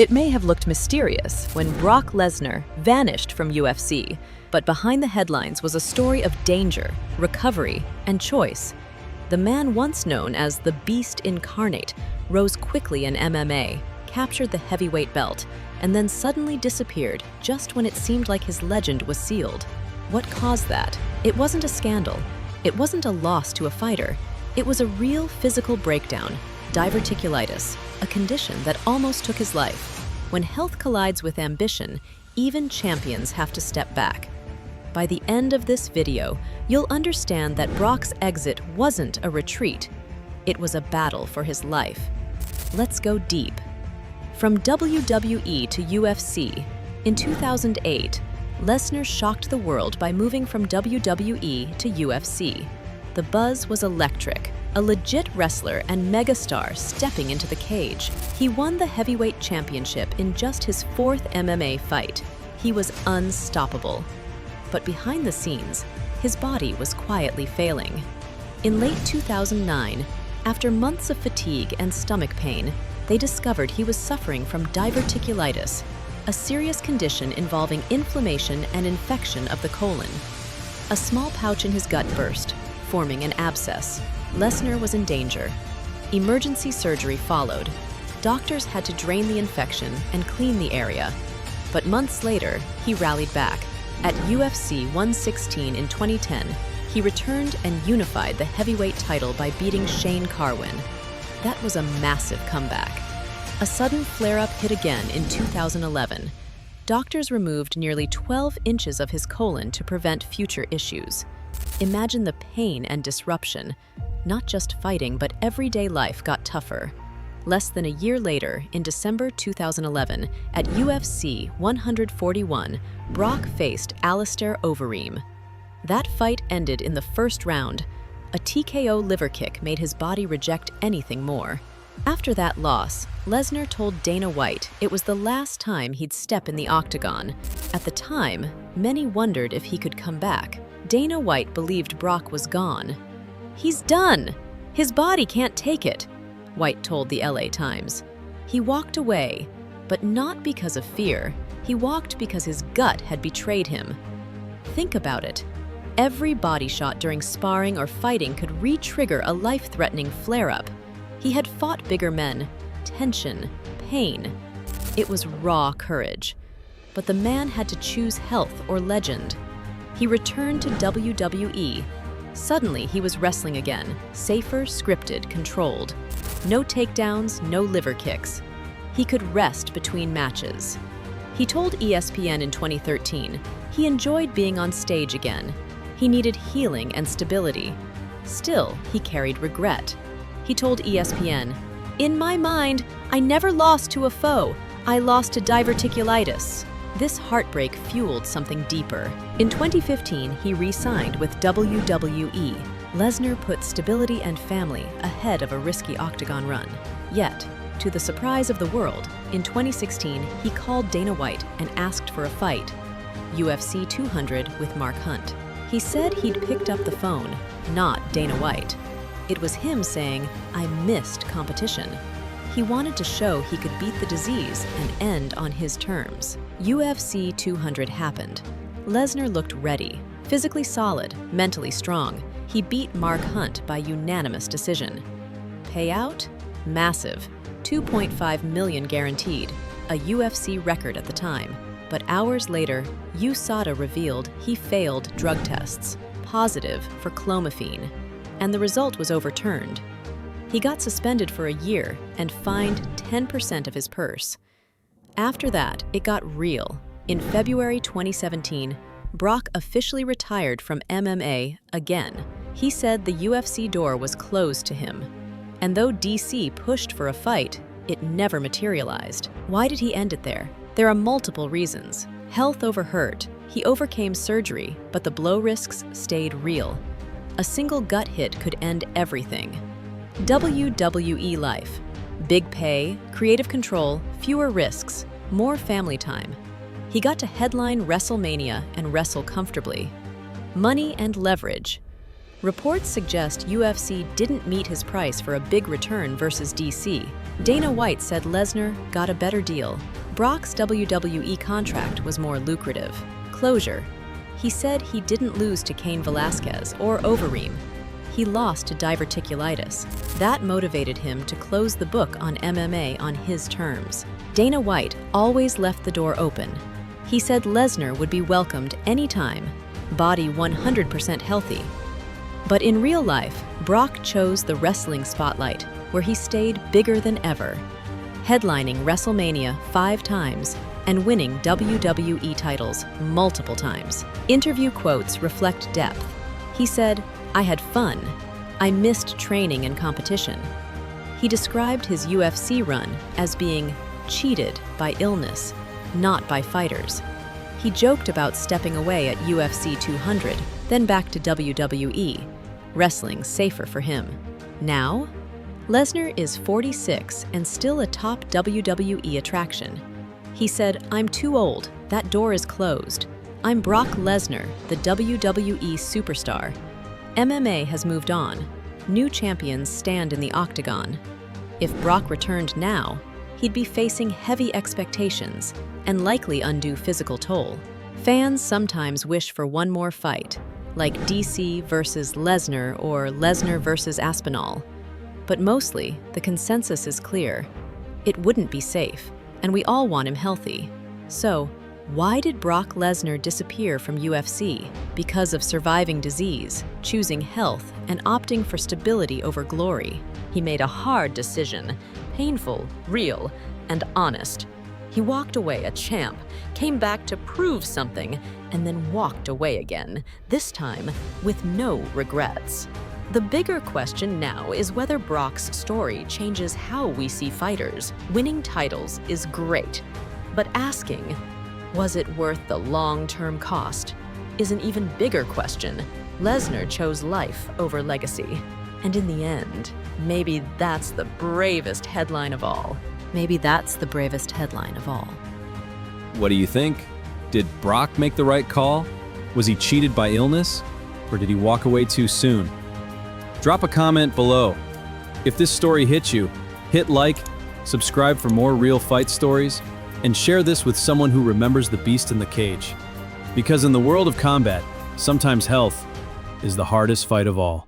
It may have looked mysterious when Brock Lesnar vanished from UFC, but behind the headlines was a story of danger, recovery, and choice. The man once known as the Beast Incarnate rose quickly in MMA, captured the heavyweight belt, and then suddenly disappeared just when it seemed like his legend was sealed. What caused that? It wasn't a scandal. It wasn't a loss to a fighter. It was a real physical breakdown, diverticulitis, a condition that almost took his life. When health collides with ambition, even champions have to step back. By the end of this video, you'll understand that Brock's exit wasn't a retreat. It was a battle for his life. Let's go deep. From WWE to UFC, in 2008, Lesnar shocked the world by moving from WWE to UFC. The buzz was electric, a legit wrestler and megastar stepping into the cage. He won the heavyweight championship in just his fourth MMA fight. He was unstoppable. But behind the scenes, his body was quietly failing. In late 2009, after months of fatigue and stomach pain, they discovered he was suffering from diverticulitis, a serious condition involving inflammation and infection of the colon. A small pouch in his gut burst, forming an abscess. Lesnar was in danger. Emergency surgery followed. Doctors had to drain the infection and clean the area. But months later, he rallied back. At UFC 116 in 2010, he returned and unified the heavyweight title by beating Shane Carwin. That was a massive comeback. A sudden flare-up hit again in 2011. Doctors removed nearly 12 inches of his colon to prevent future issues. Imagine the pain and disruption. Not just fighting, but everyday life got tougher. Less than a year later, in December 2011, at UFC 141, Brock faced Alistair Overeem. That fight ended in the first round. A TKO liver kick made his body reject anything more. After that loss, Lesnar told Dana White it was the last time he'd step in the Octagon. At the time, many wondered if he could come back. Dana White believed Brock was gone. "He's done! His body can't take it," White told the LA Times. He walked away, but not because of fear. He walked because his gut had betrayed him. Think about it. Every body shot during sparring or fighting could re-trigger a life-threatening flare-up. He had fought bigger men, tension, pain. It was raw courage. But the man had to choose health or legend. He returned to WWE. Suddenly, he was wrestling again, safer, scripted, controlled. No takedowns, no liver kicks. He could rest between matches. He told ESPN in 2013 he enjoyed being on stage again. He needed healing and stability. Still, he carried regret. He told ESPN, "In my mind, I never lost to a foe. I lost to diverticulitis." This heartbreak fueled something deeper. In 2015, he re-signed with WWE. Lesnar put stability and family ahead of a risky Octagon run. Yet, to the surprise of the world, in 2016, he called Dana White and asked for a fight, UFC 200 with Mark Hunt. He said he'd picked up the phone, not Dana White. It was him saying, "I missed competition." He wanted to show he could beat the disease and end on his terms. UFC 200 happened. Lesnar looked ready, physically solid, mentally strong. He beat Mark Hunt by unanimous decision. Payout? Massive. $2.5 million guaranteed, a UFC record at the time. But hours later, USADA revealed he failed drug tests, positive for clomiphene, and the result was overturned. He got suspended for a year and fined 10% of his purse. After that, it got real. In February 2017, Brock officially retired from MMA again. He said the UFC door was closed to him. And though DC pushed for a fight, it never materialized. Why did he end it there? There are multiple reasons. Health over hurt. He overcame surgery, but the blow risks stayed real. A single gut hit could end everything. WWE life. Big pay, creative control, fewer risks, more family time. He got to headline WrestleMania and wrestle comfortably. Money and leverage. Reports suggest UFC didn't meet his price for a big return versus DC. Dana White said Lesnar got a better deal. Brock's WWE contract was more lucrative. Closure. He said he didn't lose to Cain Velasquez or Overeem. He lost to diverticulitis. That motivated him to close the book on MMA on his terms. Dana White always left the door open. He said Lesnar would be welcomed anytime, body 100% healthy. But in real life, Brock chose the wrestling spotlight, where he stayed bigger than ever, headlining WrestleMania 5 times and winning WWE titles multiple times. Interview quotes reflect depth. He said, "I had fun. I missed training and competition." He described his UFC run as being cheated by illness, not by fighters. He joked about stepping away at UFC 200, then back to WWE. Wrestling's safer for him. Now, Lesnar is 46 and still a top WWE attraction. He said, "I'm too old. That door is closed. I'm Brock Lesnar, the WWE superstar. MMA has moved on. New champions stand in the Octagon. If Brock returned now, he'd be facing heavy expectations and likely undue physical toll. Fans sometimes wish for one more fight, like DC versus Lesnar or Lesnar versus Aspinall. But mostly, the consensus is clear. It wouldn't be safe, and we all want him healthy. So, why did Brock Lesnar disappear from UFC? Because of surviving disease, choosing health, and opting for stability over glory. He made a hard decision, painful, real, and honest. He walked away a champ, came back to prove something, and then walked away again, this time with no regrets. The bigger question now is whether Brock's story changes how we see fighters. Winning titles is great, but asking, was it worth the long-term cost, is an even bigger question. Lesnar chose life over legacy. And in the end, maybe that's the bravest headline of all. Maybe that's the bravest headline of all. What do you think? Did Brock make the right call? Was he cheated by illness? Or did he walk away too soon? Drop a comment below. If this story hit you, hit like, subscribe for more real fight stories, and share this with someone who remembers the beast in the cage. Because in the world of combat, sometimes health is the hardest fight of all.